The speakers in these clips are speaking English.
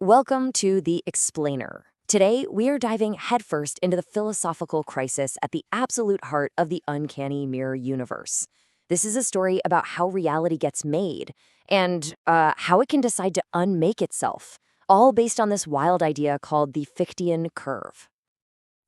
Welcome to The Explainer. Today, we are diving headfirst into the philosophical crisis at the absolute heart of the uncanny mirror universe. This is a story about how reality gets made and how it can decide to unmake itself, all based on this wild idea called the Fichtean curve.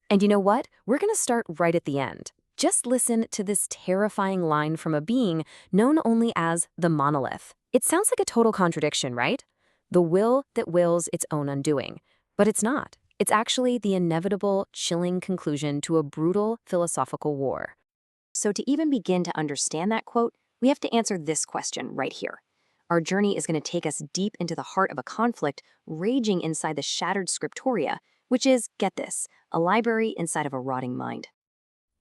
And you know what? We're going to start right at the end. Just listen to this terrifying line from a being known only as the monolith. It sounds like a total contradiction, right? The will that wills its own undoing. But it's not. It's actually the inevitable, chilling conclusion to a brutal philosophical war. So to even begin to understand that quote, we have to answer this question right here. Our journey is going to take us deep into the heart of a conflict raging inside the shattered scriptoria, which is, get this, a library inside of a rotting mind.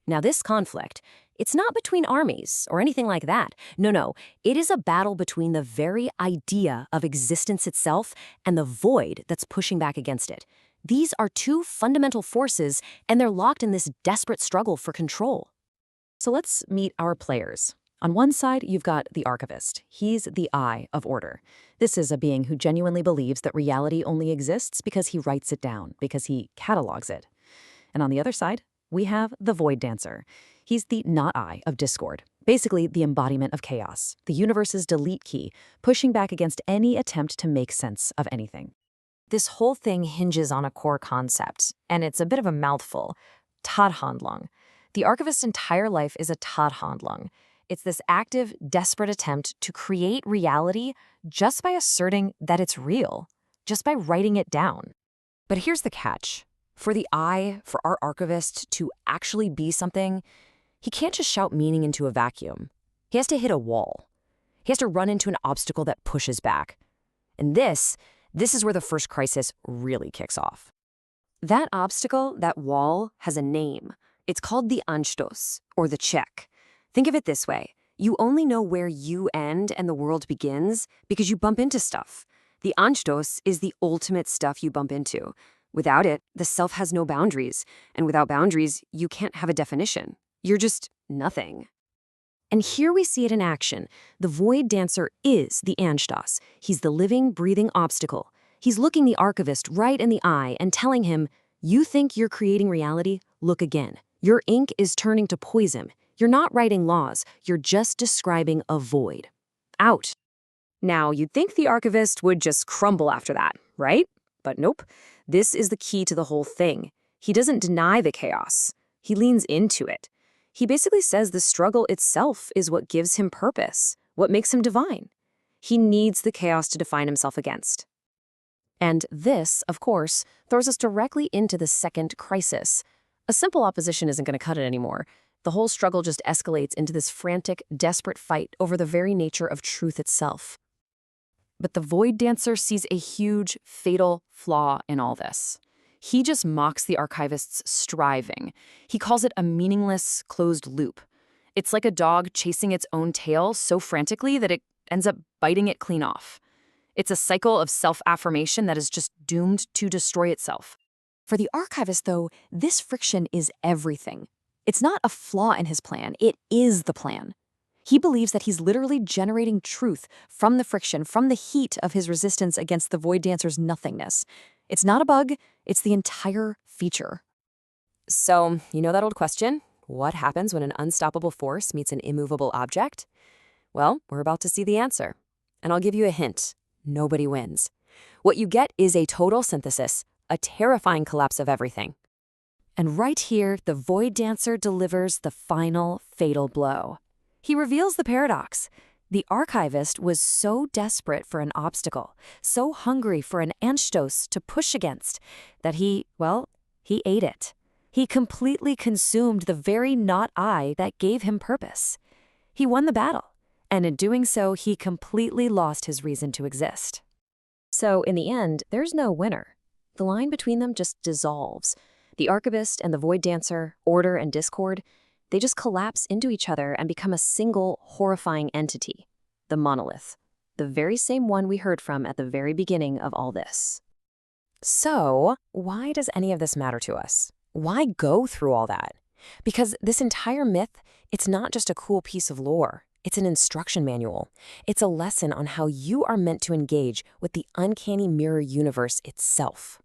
Now this conflict, it's not between armies or anything like that. No, it is a battle between the very idea of existence itself and the void that's pushing back against it. These are two fundamental forces, and they're locked in this desperate struggle for control. So let's meet our players. On one side, you've got the archivist. He's the eye of order. This is a being who genuinely believes that reality only exists because he writes it down, because he catalogs it. And on the other side, we have the void dancer. He's the not I of discord, basically the embodiment of chaos, the universe's delete key, pushing back against any attempt to make sense of anything. This whole thing hinges on a core concept, and it's a bit of a mouthful: Tadhandlung. The archivist's entire life is a Tadhandlung. It's this active, desperate attempt to create reality just by asserting that it's real, just by writing it down. But here's the catch. For the I, for our archivist to actually be something, he can't just shout meaning into a vacuum. He has to hit a wall. He has to run into an obstacle that pushes back. And this is where the first crisis really kicks off. That obstacle, that wall, has a name. It's called the Anstoß, or the check. Think of it this way. You only know where you end and the world begins because you bump into stuff. The Anstoß is the ultimate stuff you bump into. Without it, the self has no boundaries, and without boundaries, you can't have a definition. You're just nothing. And here we see it in action. The void dancer is the Anstoß. He's the living, breathing obstacle. He's looking the archivist right in the eye and telling him, you think you're creating reality? Look again. Your ink is turning to poison. You're not writing laws. You're just describing a void. Out. Now, you'd think the archivist would just crumble after that, right? But nope. This is the key to the whole thing. He doesn't deny the chaos. He leans into it. He basically says the struggle itself is what gives him purpose, what makes him divine. He needs the chaos to define himself against. And this, of course, throws us directly into the second crisis. A simple opposition isn't going to cut it anymore. The whole struggle just escalates into this frantic, desperate fight over the very nature of truth itself. But the void dancer sees a huge, fatal flaw in all this. He just mocks the archivist's striving. He calls it a meaningless, closed loop. It's like a dog chasing its own tail so frantically that it ends up biting it clean off. It's a cycle of self-affirmation that is just doomed to destroy itself. For the archivist, though, this friction is everything. It's not a flaw in his plan, it is the plan. He believes that he's literally generating truth from the friction, from the heat of his resistance against the void dancer's nothingness. It's not a bug, it's the entire feature. So, you know that old question? What happens when an unstoppable force meets an immovable object? Well, we're about to see the answer. And I'll give you a hint. Nobody wins. What you get is a total synthesis, a terrifying collapse of everything. And right here, the void dancer delivers the final fatal blow. He reveals the paradox. The archivist was so desperate for an obstacle, so hungry for an Anstoß to push against, that he ate it. He completely consumed the very not I that gave him purpose. He won the battle, and in doing so, he completely lost his reason to exist. So in the end, there's no winner. The line between them just dissolves. The archivist and the void dancer, order and discord, they just collapse into each other and become a single, horrifying entity, the monolith, the very same one we heard from at the very beginning of all this. So, why does any of this matter to us? Why go through all that? Because this entire myth, it's not just a cool piece of lore. It's an instruction manual. It's a lesson on how you are meant to engage with the uncanny mirror universe itself.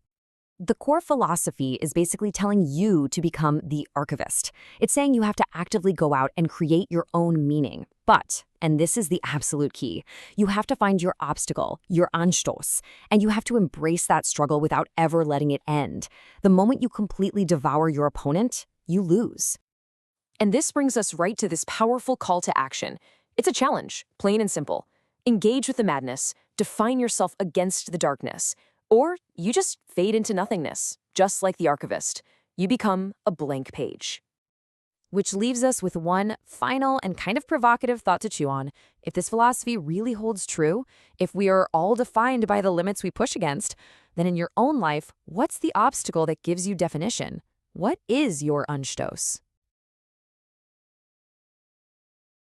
The core philosophy is basically telling you to become the archivist. It's saying you have to actively go out and create your own meaning. But, and this is the absolute key, you have to find your obstacle, your Anstoß, and you have to embrace that struggle without ever letting it end. The moment you completely devour your opponent, you lose. And this brings us right to this powerful call to action. It's a challenge, plain and simple. Engage with the madness, define yourself against the darkness, or you just fade into nothingness, just like the archivist. You become a blank page. Which leaves us with one final and kind of provocative thought to chew on. If this philosophy really holds true, if we are all defined by the limits we push against, then in your own life, what's the obstacle that gives you definition? What is your Anstoß?